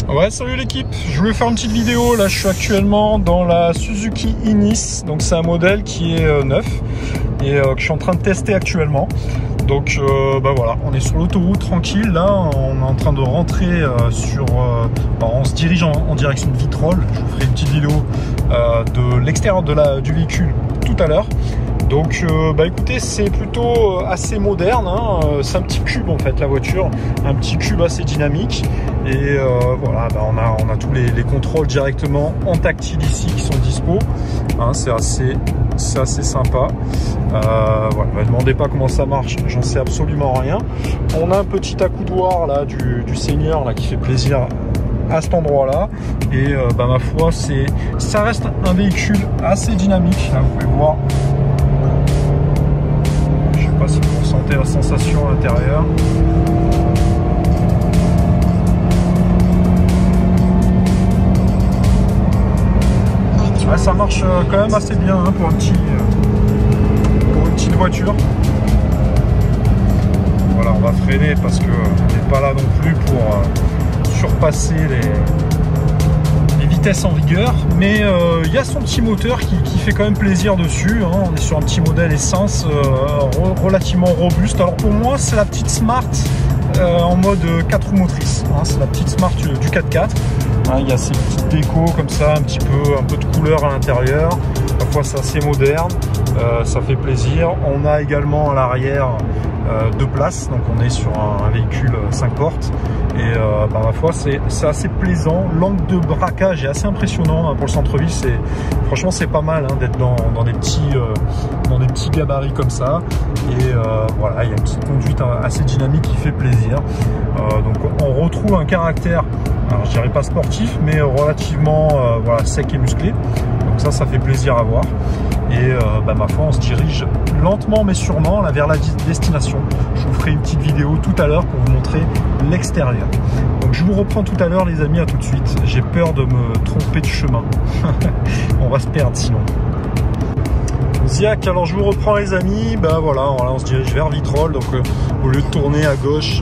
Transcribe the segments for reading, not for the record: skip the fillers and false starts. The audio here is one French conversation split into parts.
Ouais, salut l'équipe, je voulais faire une petite vidéo. Là je suis actuellement dans la Suzuki Ignis, donc c'est un modèle qui est neuf et que je suis en train de tester actuellement. Donc voilà, on est sur l'autoroute tranquille. Là on est en train de rentrer on se dirige en direction de Vitrolles. Je vous ferai une petite vidéo de l'extérieur du véhicule tout à l'heure. Donc écoutez, c'est plutôt assez moderne, hein. C'est un petit cube en fait la voiture, un petit cube assez dynamique. Et voilà, on a tous les contrôles directement en tactile ici qui sont dispo, hein, c'est assez sympa. Voilà, ne me demandez pas comment ça marche, j'en sais absolument rien. On a un petit accoudoir là du Seigneur là qui fait plaisir à cet endroit là, et ma foi ça reste un véhicule assez dynamique, là, vous pouvez voir. Je sais pas si vous ressentez la sensation à l'intérieur. Ouais, ça marche quand même assez bien, hein, pour une petite voiture. Voilà, on va freiner parce que on n'est pas là non plus pour surpasser les vitesses en vigueur, mais il y a son petit moteur qui fait quand même plaisir dessus, hein. On est sur un petit modèle essence relativement robuste. Alors pour moi c'est la petite Smart en mode 4 roues motrices, hein. C'est la petite Smart du 4x4, hein. Il y a ces petites décos comme ça, un peu de couleur à l'intérieur. Parfois c'est assez moderne, ça fait plaisir. On a également à l'arrière 2 places, donc on est sur un véhicule 5 portes, et ma foi c'est assez plaisant. L'angle de braquage est assez impressionnant, hein, pour le centre-ville. Franchement c'est pas mal, hein, d'être dans des petits gabarits comme ça. Et voilà, il y a une petite conduite assez dynamique qui fait plaisir. Donc on retrouve un caractère, alors je dirais pas sportif, mais relativement voilà, sec et musclé. Donc ça fait plaisir à voir. Et ma foi, on se dirige lentement mais sûrement là, vers la destination. Je vous ferai une petite vidéo tout à l'heure pour vous montrer l'extérieur. Donc je vous reprends tout à l'heure les amis, à tout de suite. J'ai peur de me tromper de chemin. On va se perdre sinon. Ziac, alors je vous reprends les amis, voilà, on se dirige vers Vitrolles, donc au lieu de tourner à gauche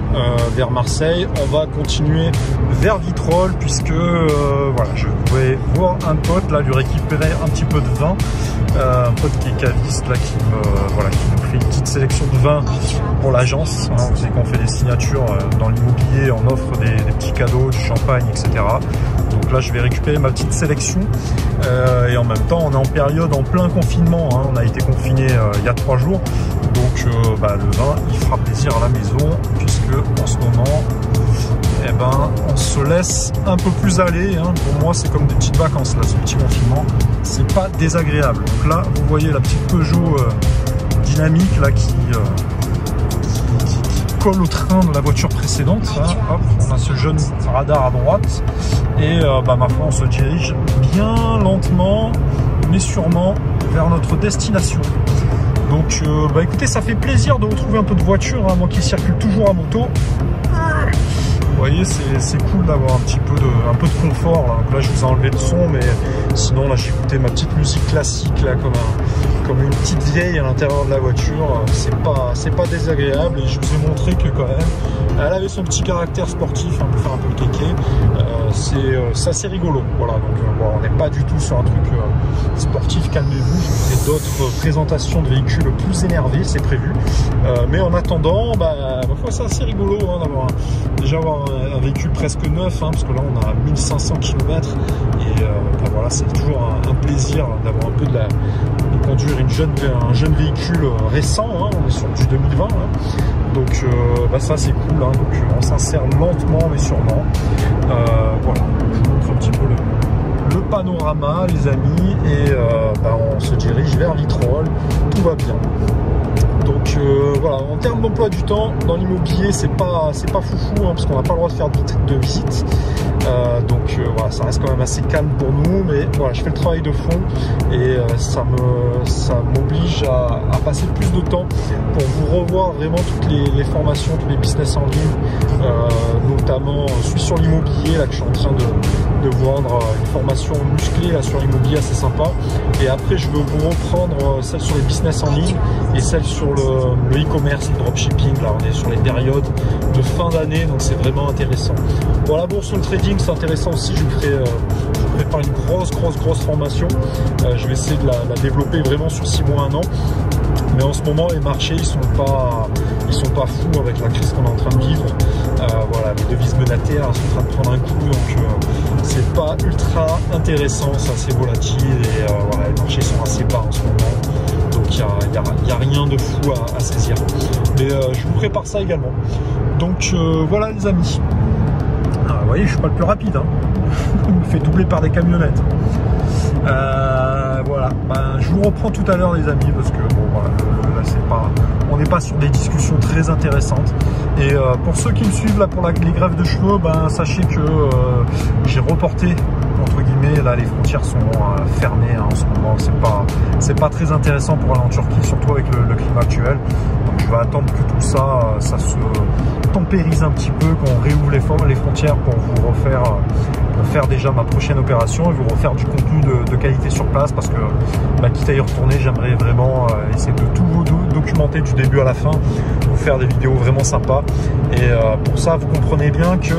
vers Marseille, on va continuer vers Vitrolles, puisque voilà, je vais voir un pote là, lui récupérer un petit peu de vin, un pote qui est caviste là, qui nous fait une petite sélection de vin pour l'agence, hein. Vous savez qu'on fait des signatures dans l'immobilier, on offre des petits cadeaux, du champagne, etc. Donc là je vais récupérer ma petite sélection, et en même temps on est en période en plein confinement, hein. On a été confiné il y a 3 jours, donc le vin il fera plaisir à la maison, puisque en ce moment on se laisse un peu plus aller, hein. Pour moi c'est comme des petites vacances là, ce petit confinement, c'est pas désagréable. Donc là vous voyez la petite Peugeot dynamique là qui colle au train de la voiture précédente, hein. Hop, on a ce jeune radar à droite, et ma foi on se dirige bien lentement mais sûrement vers notre destination. Donc écoutez, ça fait plaisir de retrouver un peu de voiture, hein, moi qui circule toujours à moto. Vous voyez, c'est cool d'avoir un peu de confort là. Donc là je vous ai enlevé le son, mais sinon là j'écoutais ma petite musique classique là, comme une petite vieille à l'intérieur de la voiture. C'est pas désagréable, et je vous ai montré que quand même elle avait son petit caractère sportif, hein, pour faire un peu le kéké. C'est assez rigolo, voilà. Donc on n'est pas du tout sur un truc sportif, calmez-vous. Je vous ferai d'autres présentations de véhicules plus énervés, c'est prévu, mais en attendant ma foi c'est assez rigolo, hein, d'avoir un véhicule presque neuf, hein, parce que là on a 1500 km, et voilà, c'est toujours un plaisir d'avoir un peu de conduire un jeune véhicule récent, hein. On est sur du 2020, hein. Donc ça c'est cool, hein. Donc on s'insère lentement mais sûrement. Voilà, je vous montre un petit peu le panorama les amis, et on se dirige vers Vitrolles, tout va bien. Donc voilà, en termes d'emploi du temps, dans l'immobilier c'est pas foufou, hein, parce qu'on n'a pas le droit de faire de visite. Donc voilà, ça reste quand même assez calme pour nous, mais voilà, je fais le travail de fond, et ça m'oblige à passer plus de temps pour vous revoir vraiment toutes les formations, tous les business en ligne, notamment celui sur l'immobilier là que je suis en train de vendre, une formation musclée là sur l'immobilier assez sympa, et après je veux vous reprendre celle sur les business en ligne et celle sur le e-commerce, le dropshipping. Là on est sur les périodes de fin d'année, donc c'est vraiment intéressant. Bon, la bourse, le trading, coding, c'est intéressant aussi. Je prépare une grosse formation. Je vais essayer de la développer vraiment sur 6 mois, 1 an. Mais en ce moment, les marchés, ils sont pas fous avec la crise qu'on est en train de vivre. Voilà, les devises monétaires sont en train de prendre un coup, donc c'est pas ultra intéressant, c'est assez volatile et voilà, les marchés sont assez bas en ce moment. Donc il n'y a rien de fou à saisir. Mais je vous prépare ça également. Donc voilà les amis. Vous voyez, je suis pas le plus rapide. Hein. Je me fais doubler par des camionnettes. Voilà, je vous reprends tout à l'heure les amis, parce que bon voilà, là c'est pas, on n'est pas sur des discussions très intéressantes. Et pour ceux qui me suivent là pour les greffes de cheveux, sachez que j'ai reporté entre guillemets, là les frontières sont fermées hein, en ce moment, c'est pas très intéressant pour aller en Turquie, surtout avec le climat actuel. Donc je vais attendre que tout ça, ça se tempérise un petit peu, qu'on réouvre les frontières pour vous refaire, pour faire déjà ma prochaine opération et vous refaire du contenu de qualité sur place, parce que quitte à y retourner, j'aimerais vraiment essayer de tout vous documenter du début à la fin, vous faire des vidéos vraiment sympas. Et pour ça, vous comprenez bien que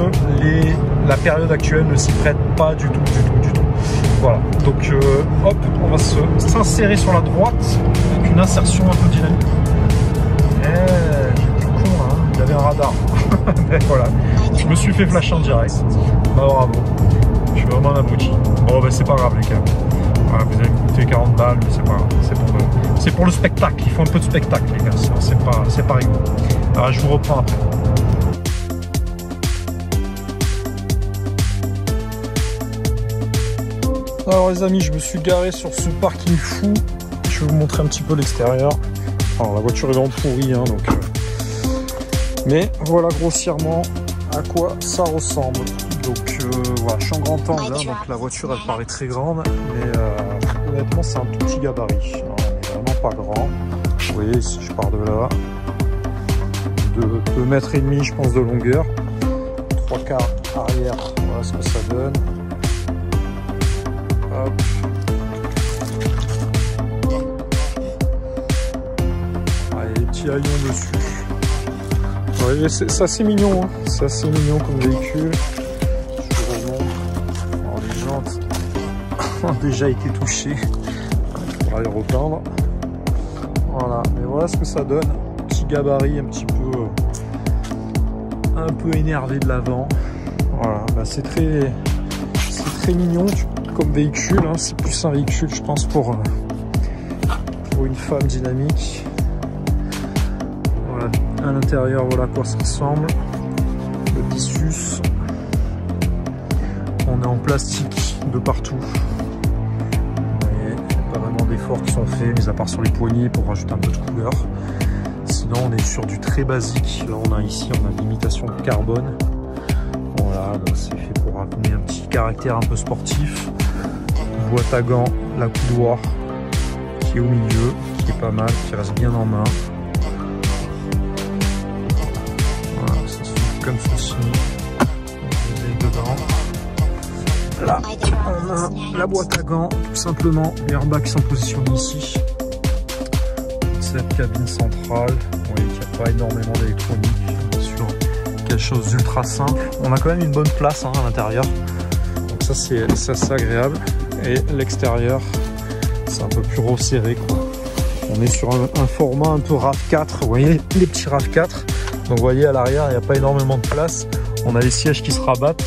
la période actuelle ne s'y prête pas du tout. Voilà, donc hop, on va s'insérer sur la droite avec une insertion un peu dynamique. J'étais con hein, il y avait un radar. Mais voilà, je me suis fait flasher en direct. Bravo, je suis vraiment un abruti. Bon c'est pas grave les gars. Voilà, vous allez me coûter 40 balles, mais c'est pas grave. C'est pour le spectacle, il faut un peu de spectacle les gars, c'est pas rigolo. Alors je vous reprends après. Alors les amis, je me suis garé sur ce parking fou. Je vais vous montrer un petit peu l'extérieur. Alors la voiture est vraiment pourrie hein, donc mais voilà grossièrement à quoi ça ressemble. Donc voilà, je suis en grand angle là, donc la voiture elle paraît très grande, mais honnêtement c'est un tout petit gabarit. Alors, on n'est vraiment pas grand. Vous voyez ici je pars de là, de 2,5 mètres je pense de longueur, 3/4 arrière, voilà ce que ça donne. Hop. Allez, les petits haillons dessus. Ouais, c'est assez mignon, hein. C'est assez mignon comme véhicule. Je vous remontre. Alors, les jantes ont déjà été touchées. Il faudra les repeindre. Voilà, mais voilà ce que ça donne. Petit gabarit un petit peu énervé de l'avant. Voilà, c'est très mignon comme véhicule. Hein. C'est plus un véhicule, je pense, pour une femme dynamique. Voilà, à l'intérieur, voilà à quoi ça ressemble. Le Byssus. On est en plastique de partout. Vous voyez, il n'y a pas vraiment d'efforts qui sont faits, mis à part sur les poignées pour rajouter un peu de couleur. Sinon, on est sur du très basique. Là, on a l'imitation de carbone. Voilà, c'est fait pour amener un petit caractère un peu sportif. Boîte à gants, la coudoir qui est au milieu, qui est pas mal, qui reste bien en main. Voilà, ça se fait comme ceci. Vous avez dedans. Là, on a la boîte à gants, tout simplement. Les airbags sont positionnés ici. Cette cabine centrale, vous voyez qu'il n'y a pas énormément d'électronique sur quelque chose d'ultra simple. On a quand même une bonne place hein, à l'intérieur, donc ça c'est assez agréable. Et l'extérieur, c'est un peu plus resserré quoi. On est sur un format un peu RAV4, vous voyez les petits RAV4. Donc vous voyez à l'arrière, il n'y a pas énormément de place. On a les sièges qui se rabattent.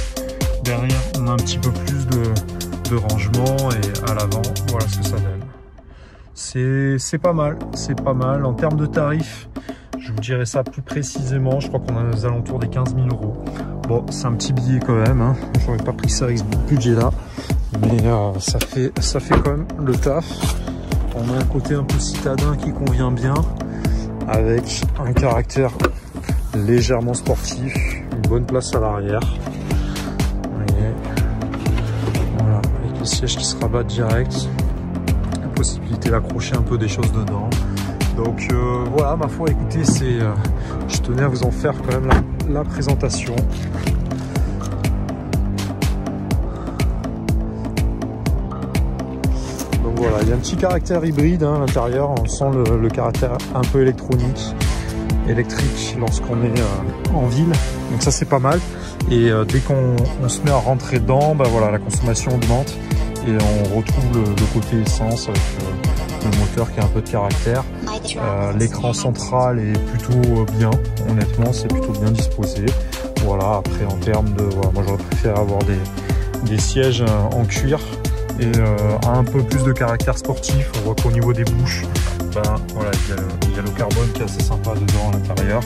Derrière, on a un petit peu plus de rangement et à l'avant, voilà ce que ça donne. C'est pas mal, c'est pas mal. En termes de tarifs, je vous dirai ça plus précisément. Je crois qu'on est aux alentours des 15 000 €. Bon, c'est un petit billet quand même. Hein. J'aurais pas pris ça avec ce budget-là. Mais ça fait quand même le taf. On a un côté un peu citadin qui convient bien, avec un caractère légèrement sportif, une bonne place à l'arrière. Voilà, avec les sièges qui se rabattent direct. Possibilité d'accrocher un peu des choses dedans. Donc voilà, ma foi, écoutez, je tenais à vous en faire quand même la présentation. Donc voilà, il y a un petit caractère hybride hein, à l'intérieur. On sent le caractère un peu électrique lorsqu'on est en ville. Donc ça c'est pas mal. Et dès qu'on se met à rentrer dedans, bah voilà, la consommation augmente et on retrouve le côté essence avec le moteur qui a un peu de caractère. L'écran central est plutôt bien, honnêtement, c'est plutôt bien disposé. Voilà, après en termes de, voilà, moi j'aurais préféré avoir des sièges en cuir et un peu plus de caractère sportif. On voit qu'au niveau des bouches, ben, voilà, il y a le carbone qui est assez sympa dedans à l'intérieur.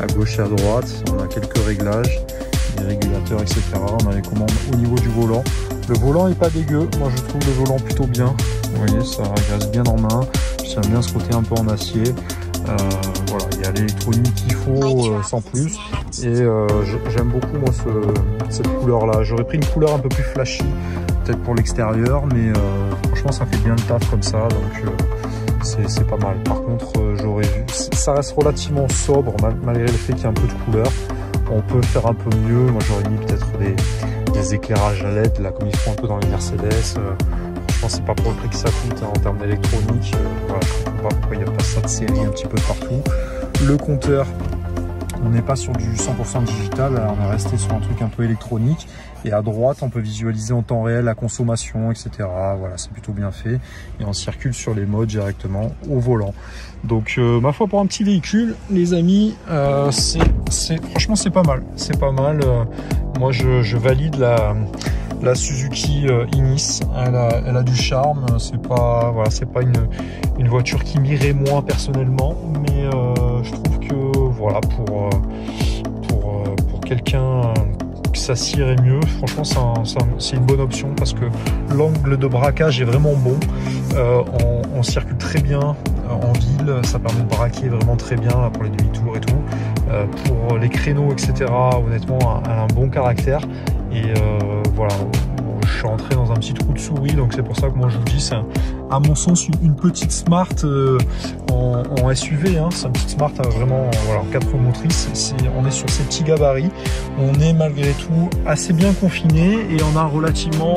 À gauche et à droite, on a quelques réglages, des régulateurs, etc. On a les commandes au niveau du volant. Le volant est pas dégueu, moi je trouve le volant plutôt bien. Vous voyez, ça reste bien en main. J'aime bien ce côté un peu en acier. Voilà, il y a l'électronique qu'il faut sans plus. Et j'aime beaucoup moi cette couleur là. J'aurais pris une couleur un peu plus flashy, peut-être pour l'extérieur, mais franchement ça fait bien le taf comme ça, donc c'est pas mal. Par contre, j'aurais vu, ça reste relativement sobre malgré le fait qu'il y a un peu de couleur. On peut faire un peu mieux. Moi j'aurais mis peut-être des éclairages à LED là, comme ils font un peu dans les Mercedes. Franchement, c'est pas pour le prix que ça coûte hein, en termes d'électronique. Voilà, je comprends pas pourquoi il n'y a pas ça de série un petit peu de partout. Le compteur, on n'est pas sur du 100% digital, alors on est resté sur un truc un peu électronique. Et à droite, on peut visualiser en temps réel la consommation, etc. Voilà, c'est plutôt bien fait. Et on circule sur les modes directement au volant. Donc, ma foi, pour un petit véhicule, les amis, franchement, c'est pas mal. C'est pas mal. Moi, je valide la Suzuki Ignis. Elle a du charme. C'est pas, voilà, c'est pas une voiture qui m'irait moins personnellement, mais je trouve que voilà, pour quelqu'un ça s'irait mieux, franchement c'est une bonne option parce que l'angle de braquage est vraiment bon. On circule très bien en ville, ça permet de braquer vraiment très bien là, pour les demi-tours et tout. Pour les créneaux, etc., honnêtement, elle a un bon caractère. Et voilà, je suis rentré dans un petit trou de souris, donc c'est pour ça que moi je vous dis, c'est à mon sens une petite Smart en SUV, hein. C'est une petite Smart vraiment voilà, en 4 roues motrices. On est sur ces petits gabarits, on est malgré tout assez bien confiné et on a relativement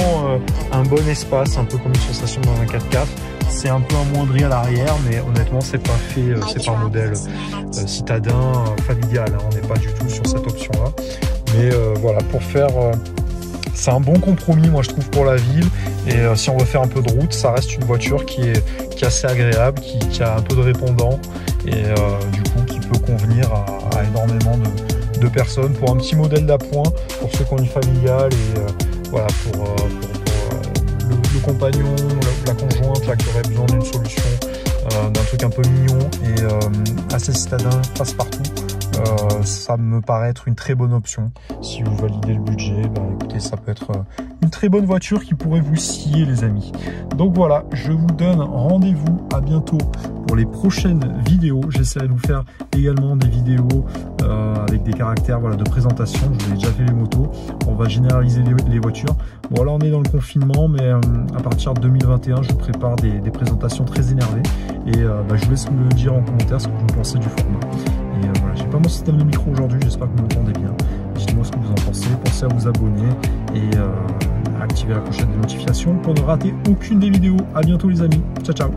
un bon espace, un peu comme une sensation dans un 4x4. C'est un peu amoindri à l'arrière, mais honnêtement c'est pas fait, c'est pas un modèle citadin familial, hein. On n'est pas du tout sur cette option là, mais voilà, pour faire c'est un bon compromis moi je trouve pour la ville. Et si on veut faire un peu de route, ça reste une voiture qui est assez agréable, qui a un peu de répondant et du coup qui peut convenir à énormément de personnes pour un petit modèle d'appoint, pour ceux qui ont une familiale et voilà, pour le compagnon, la conjointe là, qui aurait besoin d'une solution, d'un truc un peu mignon et assez citadin, passe-partout. Ça me paraît être une très bonne option. Si vous validez le budget, ben, écoutez, ça peut être une très bonne voiture qui pourrait vous scier les amis. Donc voilà, je vous donne rendez-vous à bientôt pour les prochaines vidéos. J'essaierai de vous faire également des vidéos avec des caractères voilà, de présentation. Je vous ai déjà fait les motos. On va généraliser les voitures. Bon là on est dans le confinement, mais à partir de 2021 je prépare des présentations très énervées. Et bah, je vous laisse me dire en commentaire ce que vous pensez du format. Et voilà, j'ai pas mon système de micro aujourd'hui, j'espère que vous m'entendez bien. Dites-moi ce que vous en pensez, pensez à vous abonner et à activer la clochette des notifications pour ne rater aucune des vidéos. À bientôt les amis, ciao ciao.